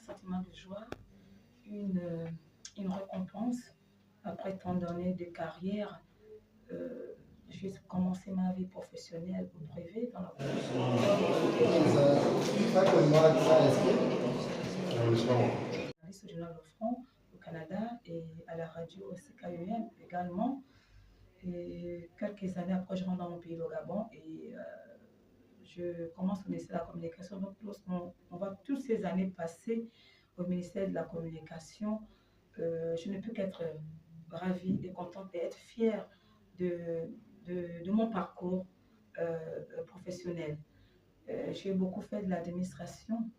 sentiment de joie, une, une récompense après tant d'années de carrière. Euh, j'ai commencé ma vie professionnelle au privé dans la journaliste au Journal Le Front au Canada et à la radio CKUM également. Et quelques années après, je rentre dans mon pays, le Gabon, et je commence au ministère de la Communication. Donc, lorsqu'on voit toutes ces années passées au ministère de la Communication, je ne peux qu'être ravie et contente et être fière de mon parcours professionnel. J'ai beaucoup fait de l'administration.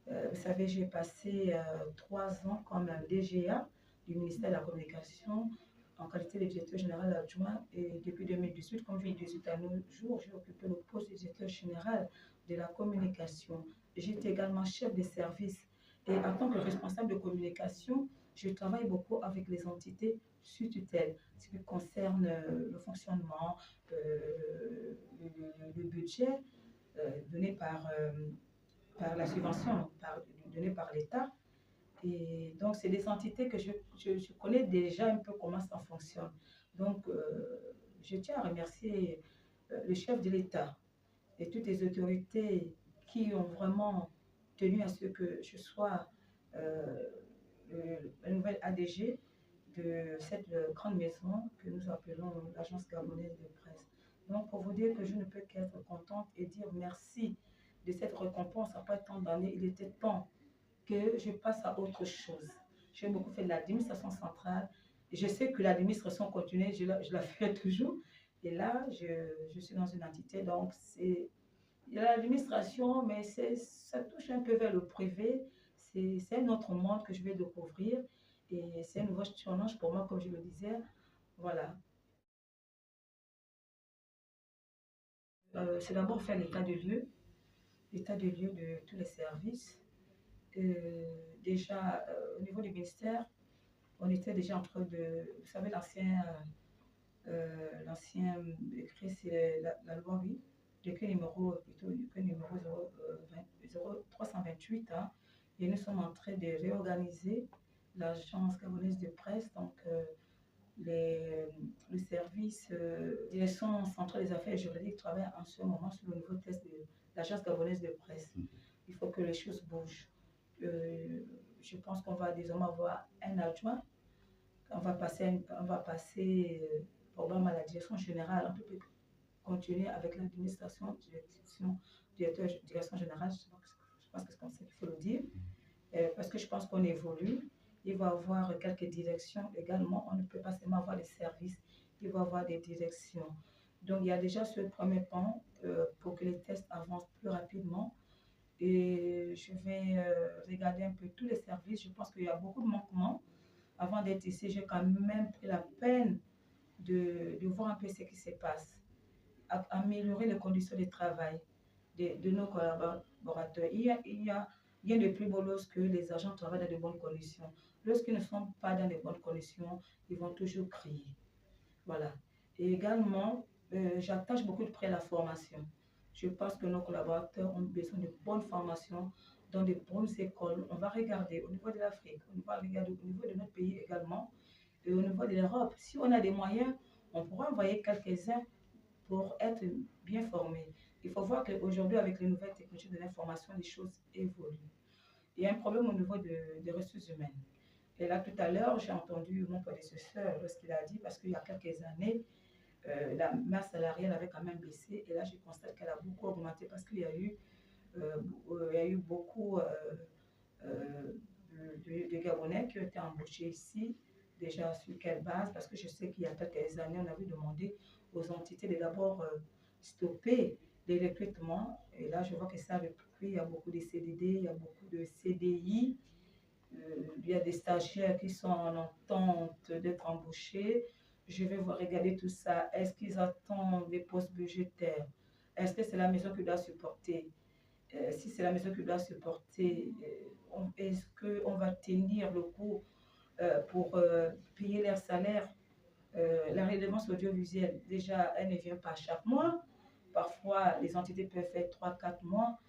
Vous savez, j'ai passé 3 ans comme DGA du ministère de la Communication en qualité de directeur général adjoint. Et depuis 2018, comme je l'ai dit à nos jours, j'ai occupé le poste de directeur général de la communication. J'étais également chef de service. Et en tant que responsable de communication, je travaille beaucoup avec les entités sous tutelle, ce qui concerne le fonctionnement, le budget donné par la subvention donnée par l'État. Et donc, c'est des entités que je connais déjà un peu comment ça fonctionne. Donc, je tiens à remercier le chef de l'État et toutes les autorités qui ont vraiment tenu à ce que je sois la nouvelle ADG de cette grande maison que nous appelons l'Agence gabonaise de presse. Donc, pour vous dire que je ne peux qu'être contente et dire merci de cette récompense après tant d'années. Il était temps que je passe à autre chose. J'ai beaucoup fait de l'administration centrale. Et je sais que l'administration continue, je la fais toujours. Et là, je suis dans une entité, donc c'est l'administration, mais ça touche un peu vers le privé. C'est un autre monde que je vais découvrir. Et c'est un nouveau challenge pour moi, comme je le disais. Voilà. C'est d'abord faire l'état de lieu de tous les services. Déjà, au niveau du ministère, on était déjà en train de, vous savez, l'ancien décret, c'est la loi, oui, décret numéro, plutôt, décret numéro 0328, hein, et nous sommes en train de réorganiser l'agence gabonaise de presse, donc le service direction centrale des affaires juridiques travaille en ce moment sur le nouveau test de l'agence gabonaise de presse. Il faut que les choses bougent. Je pense qu'on va désormais avoir un adjoint. On va passer probablement à la direction générale. On peut continuer avec l'administration, direction générale. Je pense que c'est comme ça qu'il faut le dire. Parce que je pense qu'on évolue. Il va y avoir quelques directions également. On ne peut pas seulement avoir des services. Il va y avoir des directions. Donc, il y a déjà ce premier pan pour que les tests avancent plus rapidement. Et je vais regarder un peu tous les services. Je pense qu'il y a beaucoup de manquements. Avant d'être ici, j'ai quand même pris la peine de voir un peu ce qui se passe, améliorer les conditions de travail de nos collaborateurs. Il y a rien de plus beau lorsque les agents travaillent dans de bonnes conditions. Lorsqu'ils ne sont pas dans de bonnes conditions, ils vont toujours crier. Voilà. Et également, j'attache beaucoup de près à la formation. Je pense que nos collaborateurs ont besoin de bonnes formations dans de bonnes écoles. On va regarder au niveau de l'Afrique, on va regarder au niveau de notre pays également, et au niveau de l'Europe. Si on a des moyens, on pourra envoyer quelques-uns pour être bien formés. Il faut voir qu'aujourd'hui, avec les nouvelles technologies de l'information, les choses évoluent. Il y a un problème au niveau des ressources humaines. Et là, tout à l'heure, j'ai entendu mon prédécesseur lorsqu'il a dit, parce qu'il y a quelques années, la masse salariale avait quand même baissé. Et là, je constate qu'elle a beaucoup augmenté parce qu'il y a eu, beaucoup de Gabonais qui ont été embauchés ici. Déjà, sur quelle base? Parce que je sais qu'il y a quelques années, on avait demandé aux entités de d'abord stopper les recrutements. Et là, je vois que ça a repris. Il y a beaucoup de CDD, il y a beaucoup de CDI. Il y a des stagiaires qui sont en attente d'être embauchés. Je vais vous regarder tout ça. Est-ce qu'ils attendent des postes budgétaires? Est-ce que c'est la maison qui doit supporter? Si c'est la maison qui doit supporter, est-ce qu'on va tenir le coup pour payer leur salaire? La redevance audiovisuelle, déjà, elle ne vient pas chaque mois. Parfois, les entités peuvent faire 3, 4 mois.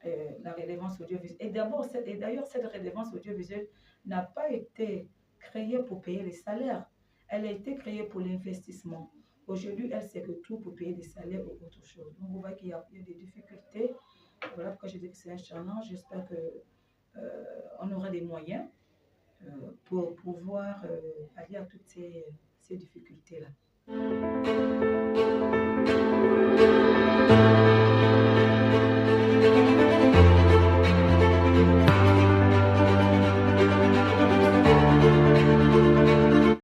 la relevance audiovisuelle. Et d'ailleurs, cette relevance audiovisuelle n'a pas été créée pour payer les salaires. Elle a été créée pour l'investissement. Aujourd'hui, elle sait que tout pour payer des salaires ou autre chose. Donc, vous voyez qu'il y a des difficultés. Voilà pourquoi je dis que c'est un challenge. J'espère qu'on aura des moyens pour pouvoir pallier à toutes ces difficultés-là.